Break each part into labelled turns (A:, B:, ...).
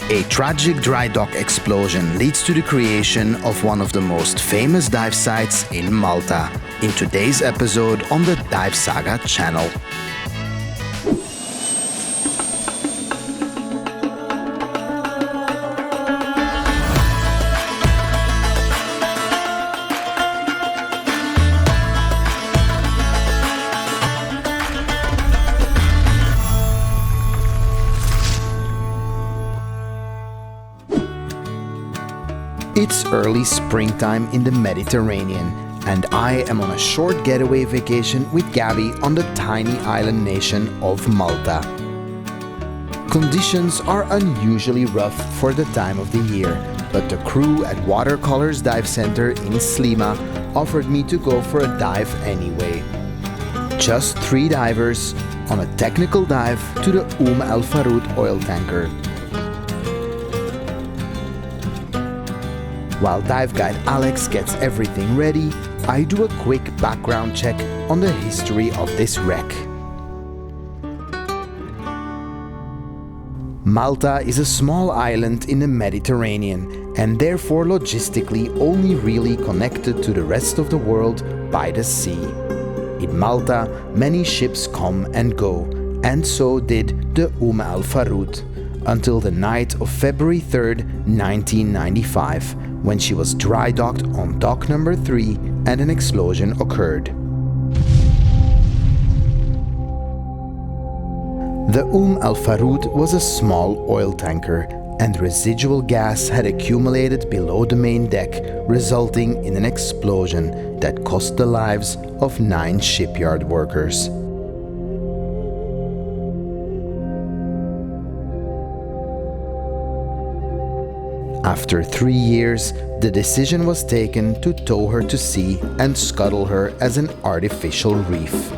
A: A tragic dry dock explosion leads to the creation of one of the most famous dive sites in Malta in today's episode on the Dive Saga channel. It's early springtime in the Mediterranean, and I am on a short getaway vacation with Gabby on the tiny island nation of Malta. Conditions are unusually rough for the time of the year, but the crew at Watercolors Dive Center in Slima offered me to go for a dive anyway. Just 3 divers on a technical dive to the Al Faroud oil tanker. While dive guide Alex gets everything ready, I do a quick background check on the history of this wreck. Malta is a small island in the Mediterranean and therefore logistically only really connected to the rest of the world by the sea. In Malta, many ships come and go, and so did the Al Faroud, until the night of February 3rd, 1995, when she was dry docked on dock number 3 and an explosion occurred. The Al Faroud was a small oil tanker, and residual gas had accumulated below the main deck, resulting in an explosion that cost the lives of 9 shipyard workers. After 3 years, the decision was taken to tow her to sea and scuttle her as an artificial reef.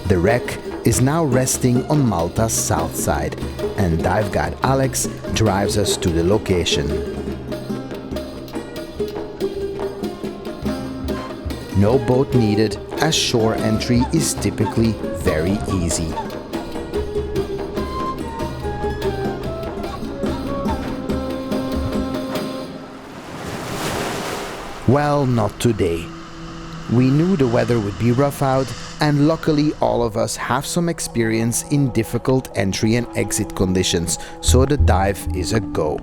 A: The wreck is now resting on Malta's south side, and dive guide Alex drives us to the location. No boat needed, as shore entry is typically very easy. Well, not today. We knew the weather would be rough out, and luckily all of us have some experience in difficult entry and exit conditions, so the dive is a go.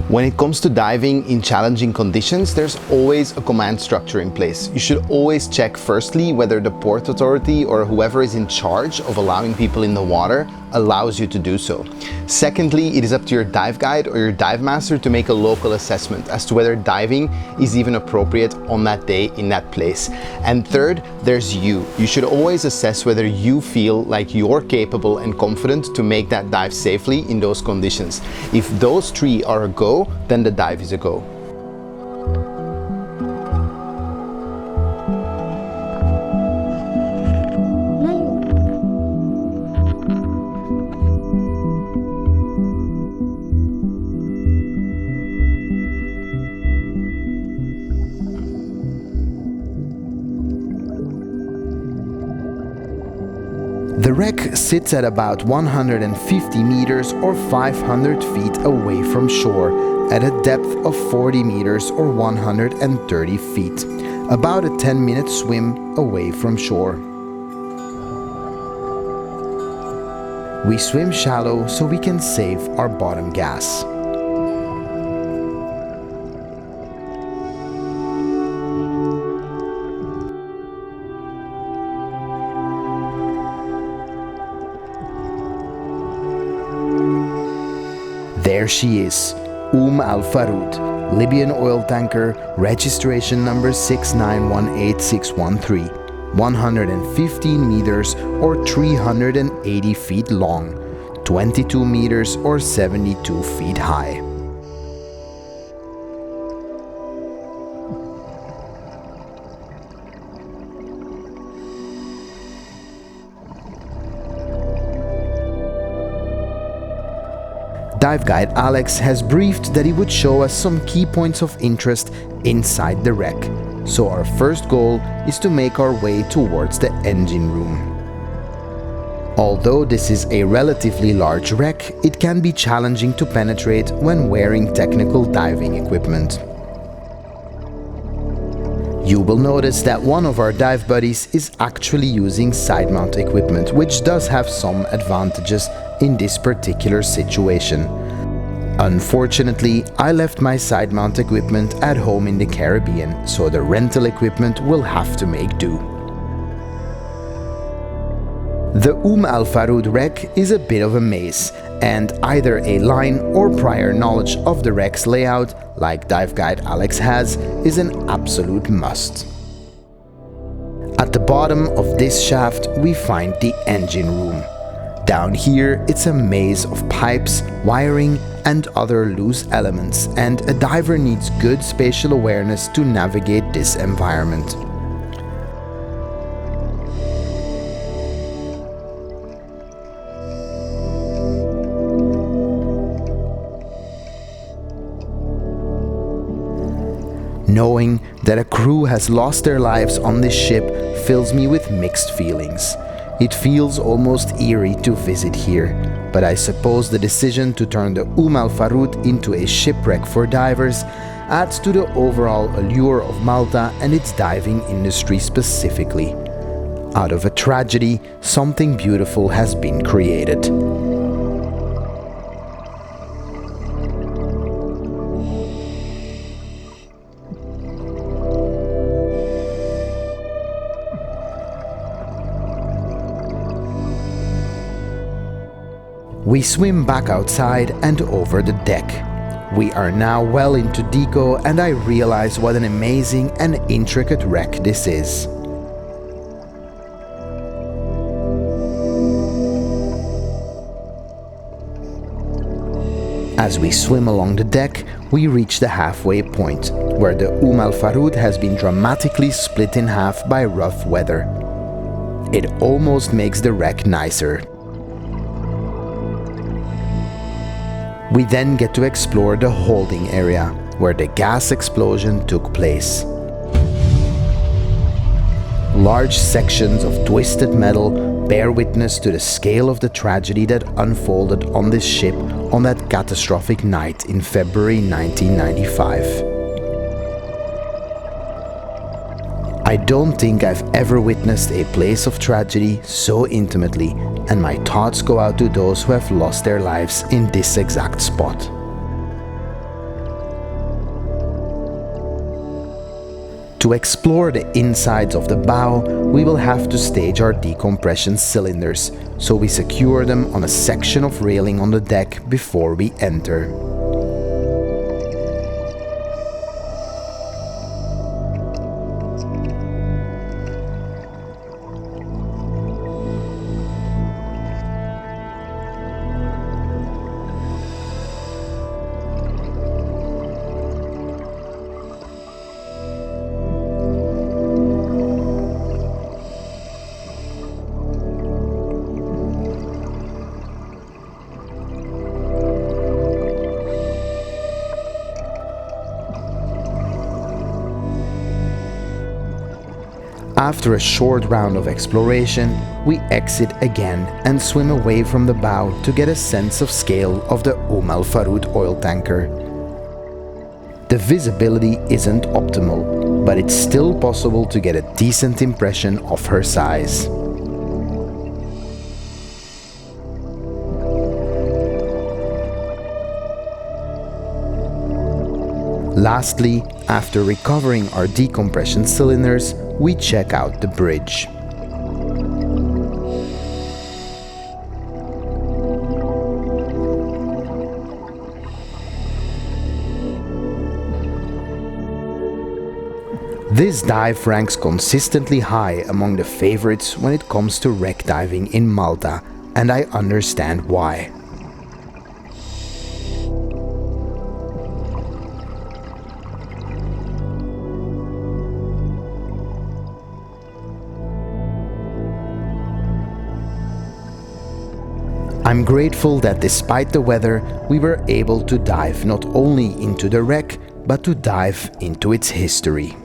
A: When it comes to diving in challenging conditions, there's always a command structure in place. You should always check firstly whether the port authority or whoever is in charge of allowing people in the water allows you to do so. Secondly, it is up to your dive guide or your dive master to make a local assessment as to whether diving is even appropriate on that day in that place. And third, there's you. You should always assess whether you feel like you're capable and confident to make that dive safely in those conditions. If those 3 are a go, then the dive is a go. The wreck sits at about 150 meters or 500 feet away from shore, at a depth of 40 meters or 130 feet, about a 10-minute swim away from shore. We swim shallow so we can save our bottom gas. There she is, Al Faroud, Libyan oil tanker, registration number 6918613, 115 meters or 380 feet long, 22 meters or 72 feet high. Dive guide Alex has briefed that he would show us some key points of interest inside the wreck, so our first goal is to make our way towards the engine room. Although this is a relatively large wreck, it can be challenging to penetrate when wearing technical diving equipment. You will notice that one of our dive buddies is actually using side mount equipment, which does have some advantages in this particular situation. Unfortunately, I left my side mount equipment at home in the Caribbean, so the rental equipment will have to make do. The Al Faroud wreck is a bit of a maze, and either a line or prior knowledge of the wreck's layout, like dive guide Alex has, is an absolute must. At the bottom of this shaft we find the engine room. Down here it's a maze of pipes, wiring and other loose elements, and a diver needs good spatial awareness to navigate this environment. Knowing that a crew has lost their lives on this ship fills me with mixed feelings. It feels almost eerie to visit here, but I suppose the decision to turn the Al Faroud into a shipwreck for divers adds to the overall allure of Malta and its diving industry specifically. Out of a tragedy, something beautiful has been created. We swim back outside and over the deck. We are now well into deco and I realize what an amazing and intricate wreck this is. As we swim along the deck, we reach the halfway point, where the Al Faroud has been dramatically split in half by rough weather. It almost makes the wreck nicer. We then get to explore the holding area, where the gas explosion took place. Large sections of twisted metal bear witness to the scale of the tragedy that unfolded on this ship on that catastrophic night in February 1995. I don't think I've ever witnessed a place of tragedy so intimately, and my thoughts go out to those who have lost their lives in this exact spot. To explore the insides of the bow, we will have to stage our decompression cylinders, so we secure them on a section of railing on the deck before we enter. After a short round of exploration, we exit again and swim away from the bow to get a sense of scale of the Al Faroud oil tanker. The visibility isn't optimal, but it's still possible to get a decent impression of her size. Lastly, after recovering our decompression cylinders, we check out the bridge. This dive ranks consistently high among the favorites when it comes to wreck diving in Malta, and I understand why. I'm grateful that despite the weather, we were able to dive not only into the wreck, but to dive into its history.